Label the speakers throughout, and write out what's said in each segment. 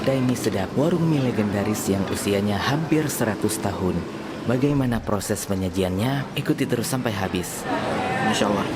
Speaker 1: kedai mie sedap, warung mie legendaris yang usianya hampir 100 tahun. Bagaimana proses penyajiannya? Ikuti terus sampai habis.
Speaker 2: Masya Allah.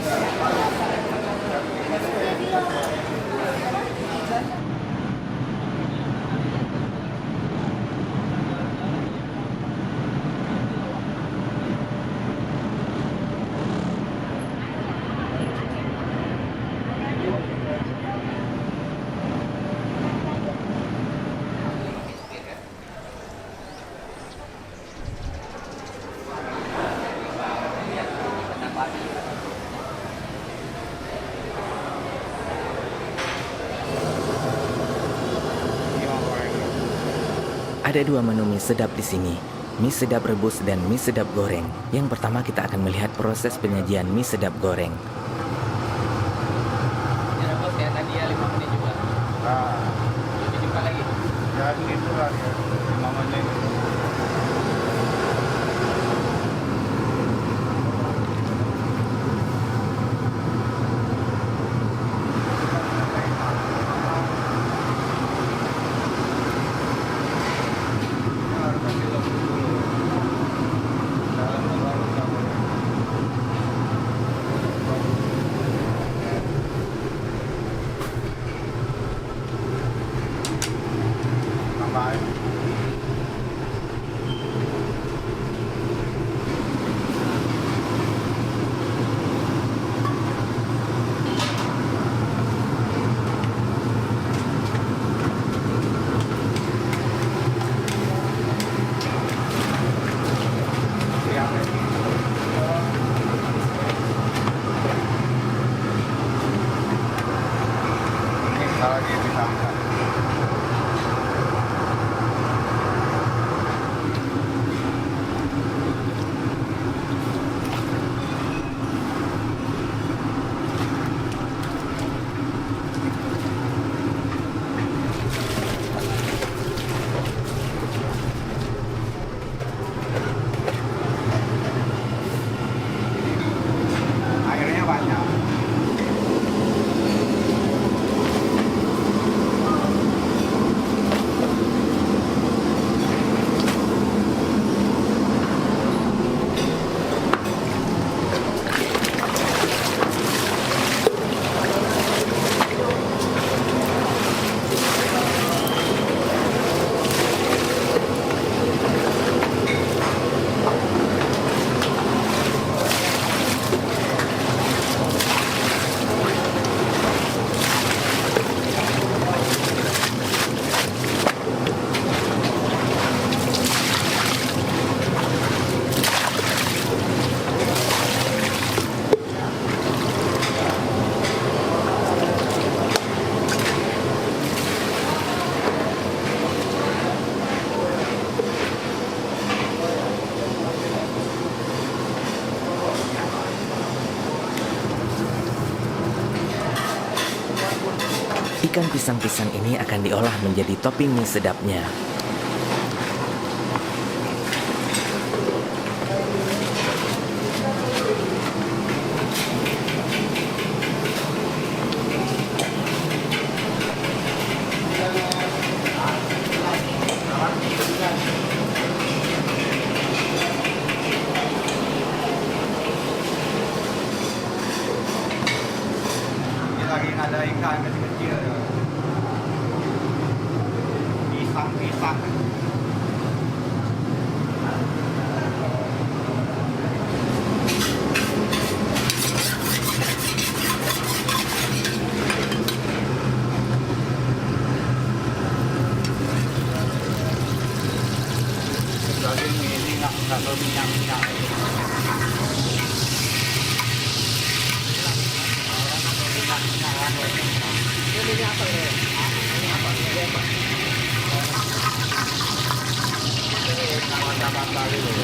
Speaker 1: Ada dua menu mie sedap di sini, mie sedap rebus dan mie sedap goreng. Yang pertama kita akan melihat proses penyajian mie sedap goreng.
Speaker 3: Ya rebus ya tadi ya 5 menit juga.
Speaker 4: Nah,
Speaker 3: Lebih cepat lagi.
Speaker 4: ya gitu lah ya, 5 menit. Harus kasih rebus dulu. Dalam baru nggak boleh. Tambahin. Siap ya. Ini kalau dia bisa angkat. Airnya banyak.
Speaker 1: Ikan pisang-pisang ini akan diolah menjadi topping mie sedapnya.
Speaker 4: Ini lagi ada ikan kecil-kecil ya. Pisang-pisang. Daging ini nggak berminyak-minyak.
Speaker 3: Ini apa ya? Ini apa? Ini apa?
Speaker 4: Mata-mata gitu.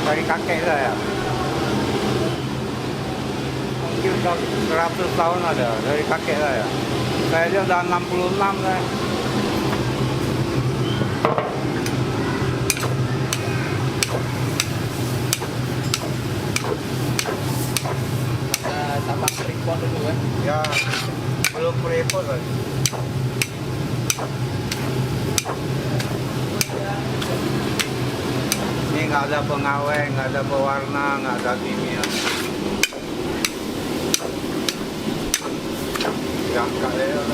Speaker 4: dari kakek saya. Mungkin udah 100 tahun ada dari kakek saya. Saya aja udah 66 saya.
Speaker 3: Tambah keripon dulu kan.
Speaker 4: Ya, belum repot lagi. Ini nggak ada pengawet, nggak ada pewarna, nggak ada kimia. Yang kalian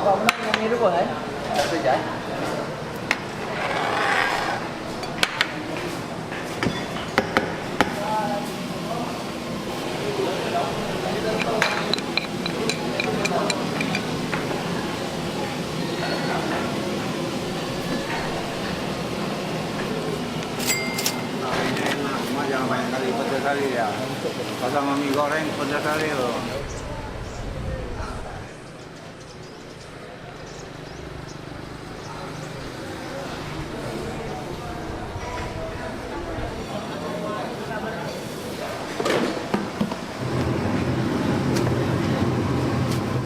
Speaker 3: Apa benar yang ini dulu kan? Satu aja.
Speaker 4: ini enak, cuma jangan banyak kali pedas kali ya. Kalau sama mie goreng pedas kali loh.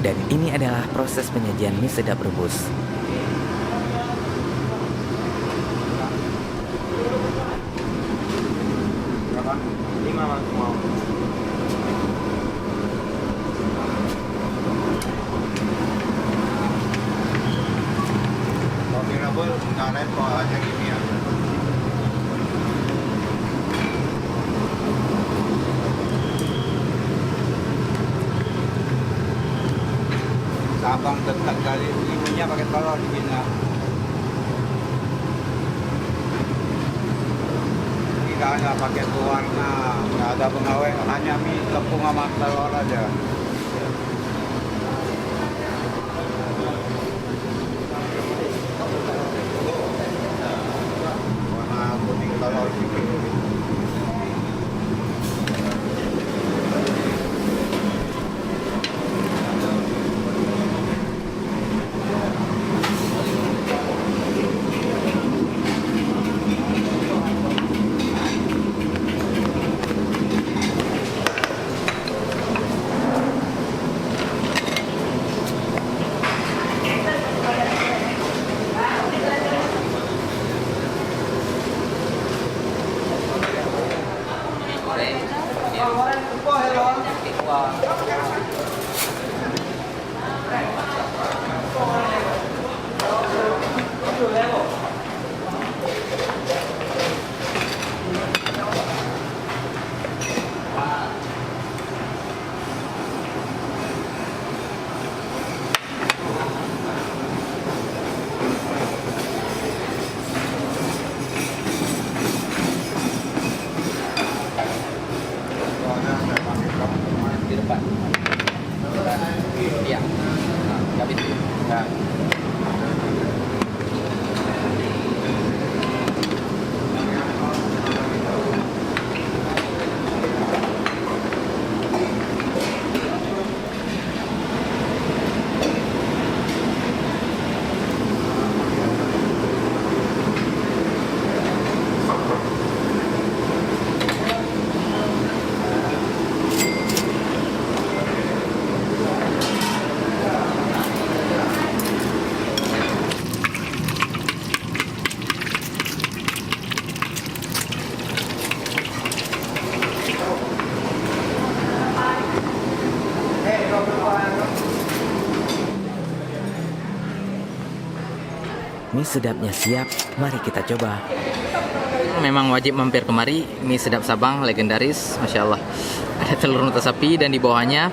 Speaker 1: Dan ini adalah proses penyajian mie sedap rebus.
Speaker 4: Berapa? 5 mas mau. Kalau mie rebus nggak repot aja gini ya. Sabang dekat kali ibunya pakai telur di Bina. Ini nggak ada pakai pewarna, nggak ada pengawet, hanya mie tepung sama telur aja. Warna kuning telur sedikit.
Speaker 3: Di depan. Iya. Nah, habis itu.
Speaker 4: Ya.
Speaker 1: Mie sedapnya siap, mari kita coba.
Speaker 3: Memang wajib mampir kemari. Mie sedap Sabang legendaris, masya Allah. Ada telur mata sapi dan di bawahnya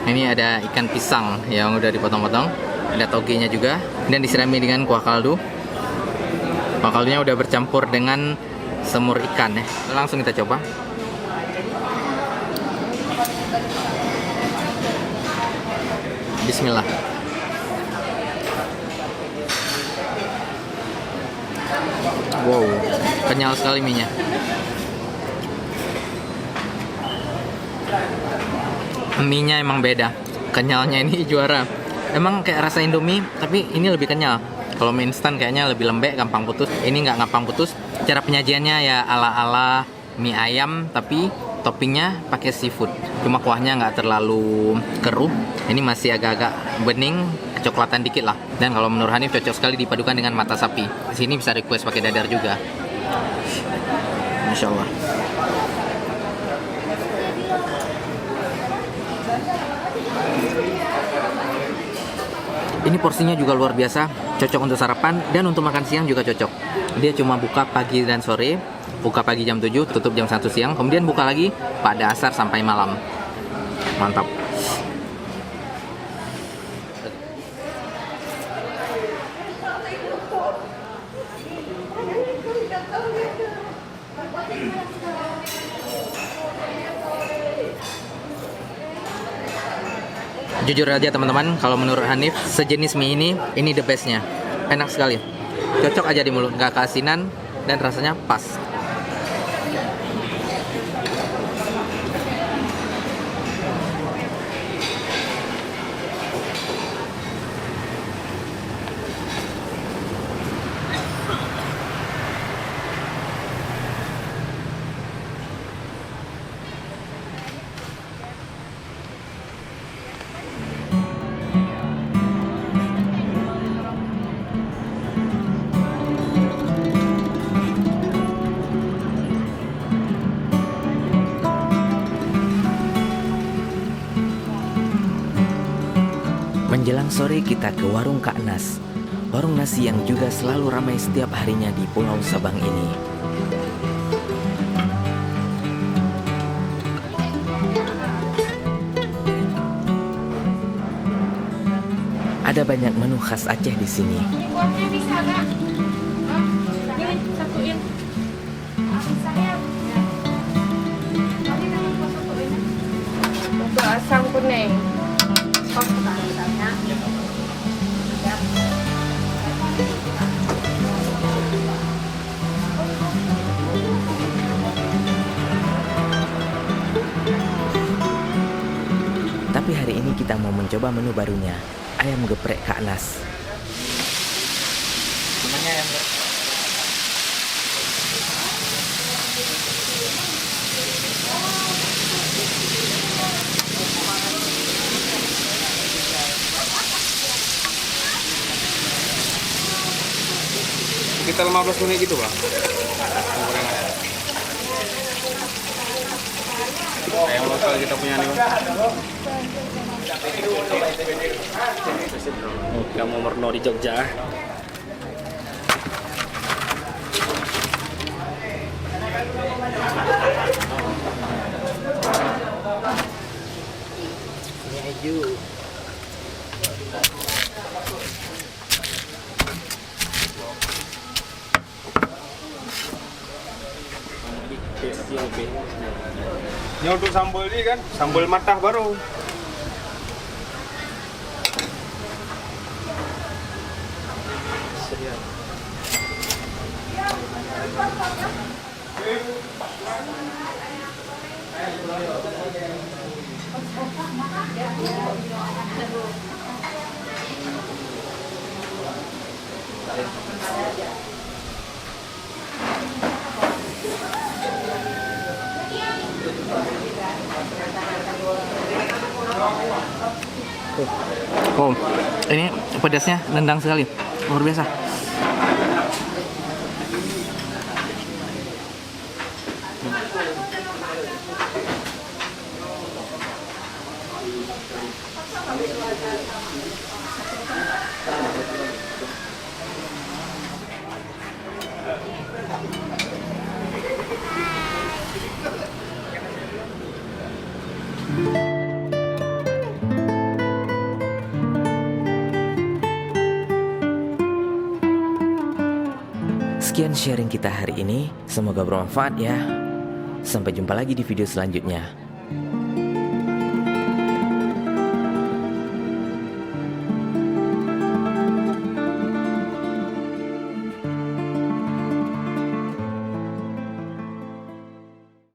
Speaker 3: ini ada ikan pisang yang udah dipotong-potong. Ada togenya juga dan disirami dengan kuah kaldu. Kuah kaldunya udah bercampur dengan semur ikan ya. Langsung kita coba. Bismillah. Wow, kenyal sekali mie-nya. Mie-nya emang beda. Kenyalnya ini juara. Emang kayak rasa Indomie, tapi ini lebih kenyal. Kalau mie instan kayaknya lebih lembek, gampang putus. Ini nggak gampang putus. Cara penyajiannya ya ala-ala mie ayam, tapi toppingnya pakai seafood. Cuma kuahnya nggak terlalu keruh. Ini masih agak-agak bening, kecoklatan dikit lah. Dan kalau menurut Hanif cocok sekali dipadukan dengan mata sapi. Di sini bisa request pakai dadar juga. Masya Allah. Ini porsinya juga luar biasa, cocok untuk sarapan dan untuk makan siang juga cocok. Dia cuma buka pagi dan sore, buka pagi jam 7, tutup jam 1 siang, kemudian buka lagi pada asar sampai malam. Mantap. Jujur aja teman-teman, kalau menurut Hanif, sejenis mie ini the bestnya. Enak sekali. Cocok aja di mulut, nggak keasinan dan rasanya pas.
Speaker 1: Menjelang sore kita ke warung Kak Nas. Warung nasi yang juga selalu ramai setiap harinya di Pulau Sabang ini. Ada banyak menu khas Aceh di sini.
Speaker 2: Kuahnya bisa nggak? Ini satuin. Saya. Untuk asam kuning. Oh, misalnya.
Speaker 1: Tapi hari ini kita mau mencoba menu barunya, ayam geprek Kak Nas.
Speaker 4: Sekitar 15 menit gitu, Bang. Ayam lokal kita punya nih, Bang.
Speaker 5: Kamu merno di Jogja. Ini hijau.
Speaker 4: Ini untuk sambal ini kan, sambal matah baru.
Speaker 3: Oh, ini pedasnya nendang sekali, luar biasa.
Speaker 1: Sekian sharing kita hari ini, semoga bermanfaat ya. Sampai jumpa lagi di video selanjutnya.